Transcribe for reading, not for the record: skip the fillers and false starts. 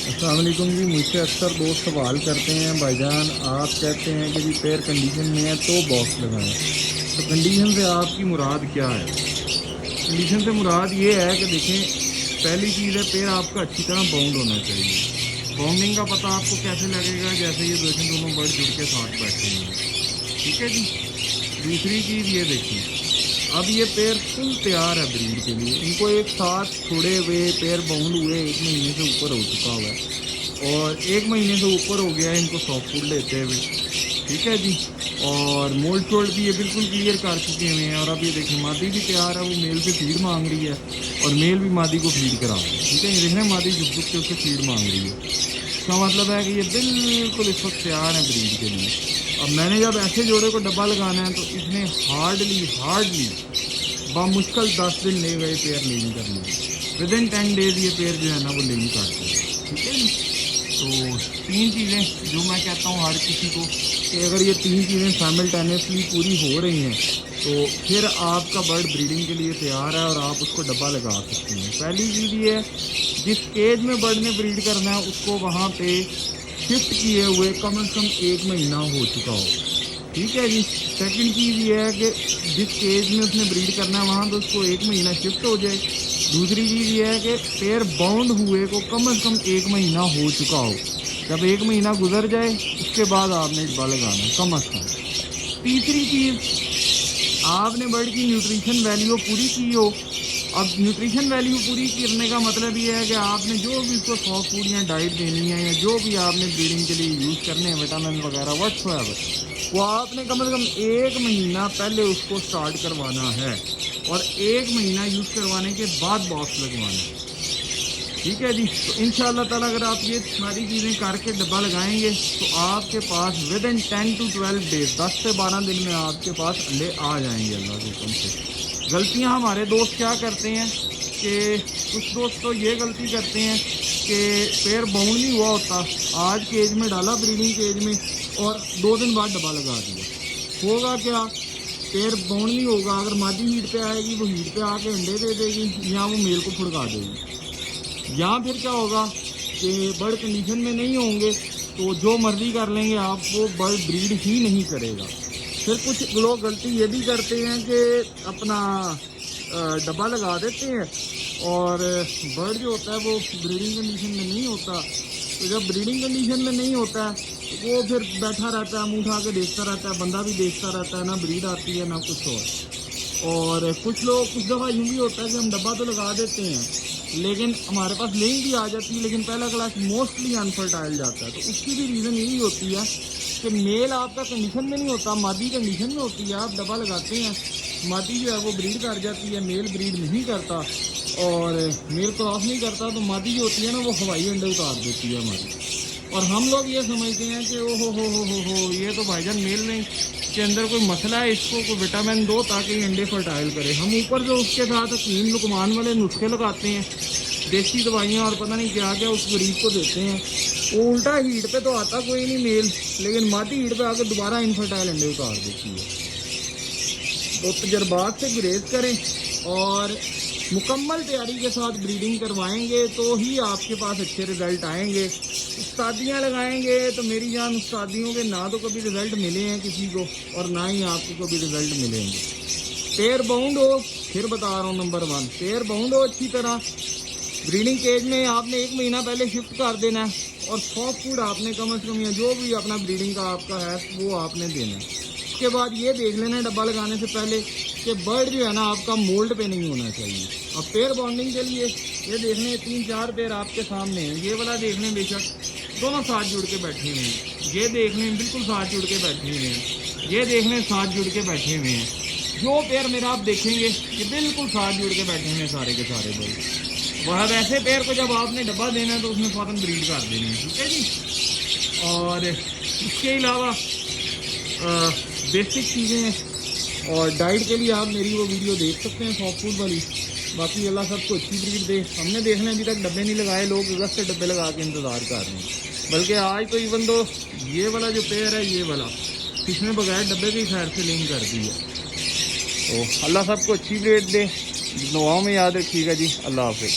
अस्सलाम वालेकुम जी। मुझसे अक्सर दोस्त सवाल करते हैं भाईजान, आप कहते हैं कि जी पैर कंडीशन में है तो बॉक्स लगाएं। तो कंडीशन से आपकी मुराद क्या है? कंडीशन से मुराद ये है कि देखें, पहली चीज़ है पैर आपका अच्छी तरह बाउंड होना चाहिए। बाउंडिंग का पता आपको कैसे लगेगा? जैसे ये देखें दोनों बर्ड जुड़ के साथ बैठे हैं, ठीक है जी। दूसरी चीज़ ये देखिए, अब ये पैर फुल तैयार है ब्रीड के लिए। इनको एक साथ छोड़े हुए पैर बाउंड हुए 1 महीने से ऊपर हो चुका हुआ है, और 1 महीने से ऊपर हो गया है इनको सॉफ्ट फूड लेते हुए, ठीक है जी। और मोल्ड शोल्ड भी ये बिल्कुल क्लियर कर चुके हुए हैं। और अब ये देखिए मादी भी तैयार है, वो मेल से फीड मांग रही है और मेल भी मादी को फीड करा रहा है, ठीक है। ये देखना मादी झुक झुक के उससे फीड मांग रही है। इसका मतलब है कि ये बिल्कुल इस वक्त तैयार है ब्रीड के लिए। अब मैंने जब ऐसे जोड़े को डब्बा लगाना है तो इसने हार्डली बामुश्किल 10 दिन ले गए पेयर लेनी करने में। विद इन 10 डेज ये पेयर जो है ना वो लेनी करते हैं, ठीक है जी। तो 3 चीज़ें जो मैं कहता हूँ हर किसी को कि अगर ये 3 चीज़ें साइमल्टेनियसली पूरी हो रही हैं तो फिर आपका बर्ड ब्रीडिंग के लिए तैयार है और आप उसको डब्बा लगा सकते हैं। पहली चीज़ ये है, जिस केज में बर्ड ने ब्रीड करना है उसको वहाँ पे शिफ्ट किए हुए कम से कम 1 महीना हो चुका हो, ठीक है जी। सेकंड चीज़ ये है कि जिस केज में उसने ब्रीड करना है वहाँ तो उसको 1 महीना शिफ्ट हो जाए। दूसरी चीज़ ये है कि पेयर बाउंड हुए को कम से कम 1 महीना हो चुका हो। जब 1 महीना गुजर जाए उसके बाद आपने डब्बा लगाना है कम से कम। तीसरी चीज़, आपने बर्ड की न्यूट्रिशन वैल्यू पूरी की हो। अब न्यूट्रिशन वैल्यू पूरी करने का मतलब ये है कि आपने जो भी उसको सॉफ्ट फूड या डाइट देनी है या जो भी आपने ब्रीडिंग के लिए यूज़ करने हैं विटामिन वगैरह व्हाटसोएवर, वो आपने कम से कम 1 महीना पहले उसको स्टार्ट करवाना है और 1 महीना यूज़ करवाने के बाद बॉक्स लगवाना है, ठीक है जी। तो इंशाअल्लाह ताला अगर आप ये सारी चीज़ें करके डब्बा लगाएंगे तो आपके पास विद इन 10 to 12 डेज 10 से 12 दिन में आपके पास अंडे आ जाएंगे अल्लाह के हुक्म से। गलतियां हमारे दोस्त क्या करते हैं कि कुछ दोस्त तो ये गलती करते हैं कि पैर बाउंड नहीं हुआ होता, आज केज में डाला ब्रीडिंग केज में और 2 दिन बाद डब्बा लगा दिया। होगा क्या, पैर बाउंड नहीं होगा। अगर मादी हीट पे आएगी वो हीट पे आके अंडे दे देगी या वो मेल को फुड़का देगी, या फिर क्या होगा कि बर्ड कंडीशन में नहीं होंगे तो जो मर्जी कर लेंगे आप, वो बर्ड ब्रीड ही नहीं करेगा। फिर कुछ लोग गलती ये भी करते हैं कि अपना डब्बा लगा देते हैं और बर्ड जो होता है वो ब्रीडिंग कंडीशन में नहीं होता। तो जब ब्रीडिंग कंडीशन में नहीं होता है तो वो फिर बैठा रहता है, मुँह उठा के देखता रहता है, बंदा भी देखता रहता है, ना ब्रीड आती है ना कुछ और कुछ लोग कुछ दफ़ा यूँ भी होता है कि हम डब्बा तो लगा देते हैं लेकिन हमारे पास लिंक भी आ जाती है, लेकिन पहला क्लास मोस्टली अनफर्टाइल जाता है। तो उसकी भी रीज़न यही होती है कि मेल आपका कंडीशन में नहीं होता, मादी कंडीशन में होती है। आप डब्बा लगाते हैं, मादी जो है वो ब्रीड कर जाती है, मेल ब्रीड नहीं करता और मेल क्रॉस नहीं करता, तो मादी जो होती है ना वो हवाई अंडे उतार देती है हमारी। और हम लोग ये समझते हैं कि ओ हो ये तो भाईजान मेल नहीं के अंदर कोई मसला है, इसको कोई विटामिन दो ताकि अंडे फर्टाइल करे। हम ऊपर जो उसके साथ हकीम लुकमान वाले नुस्खे लगाते हैं, देसी दवाइयाँ और पता नहीं क्या क्या उस गरीब को देते हैं, वो उल्टा हीट पे तो आता कोई नहीं मेल, लेकिन मादी हीट पे आकर दोबारा इनफर्टाइल अंडे उतार देती है। तो तजर्बात से गुरेज करें और मुकम्मल तैयारी के साथ ब्रीडिंग करवाएंगे तो ही आपके पास अच्छे रिज़ल्ट आएंगे। उस्तादियाँ लगाएंगे तो मेरी जान उस्तादियों के ना तो कभी रिज़ल्ट मिले हैं किसी को और ना ही आपको कभी रिज़ल्ट मिलेंगे। पैर बाउंड हो, फिर बता रहा हूँ नंबर 1, पैर बाउंड हो अच्छी तरह। ब्रीडिंग केज में आपने 1 महीना पहले शिफ्ट कर देना है और सॉफ्ट फूड आपने कम से कम या जो भी अपना ब्रीडिंग का आपका है वो आपने देना है। उसके बाद ये देख लेना डब्बा लगाने से पहले कि बर्ड जो है ना आपका मोल्ड पे नहीं होना चाहिए। अब पेयर बॉन्डिंग के लिए ये देखने 3-4 पेयर आपके सामने हैं, ये वाला देख लें, बेशक दोनों साथ जुड़ के बैठे हुए हैं, ये देख लें बिल्कुल साथ जुड़ के बैठे हुए हैं, ये देख लें साथ जुड़ के बैठे हुए हैं। जो पेयर मेरा आप देखेंगे ये बिल्कुल साथ जुड़ के बैठे हुए हैं सारे के सारे बर्ड। वह वैसे पेयर को जब आपने डब्बा देना है तो उसमें फ़ौरन ब्रीड कर देनी है, ठीक है जी। और इसके अलावा बेसिक चीज़ें हैं और डाइट के लिए आप मेरी वो वीडियो देख सकते हैं सॉफ्ट फूड वाली। बाकी अल्लाह सबको अच्छी ब्रीड दे। हमने देख लें अभी तक डब्बे नहीं लगाए, लोग अगस्त से डब्बे लगा के इंतज़ार कर रहे हैं। बल्कि आज तो इवन दो ये वाला जो पेयर है ये वाला इसने बगैर डब्बे की खैर से लिंक कर दी है। तो अल्लाह सबको अच्छी ब्रीड दे, दुआओं में याद रखिएगा जी। अल्लाह हाफिज़।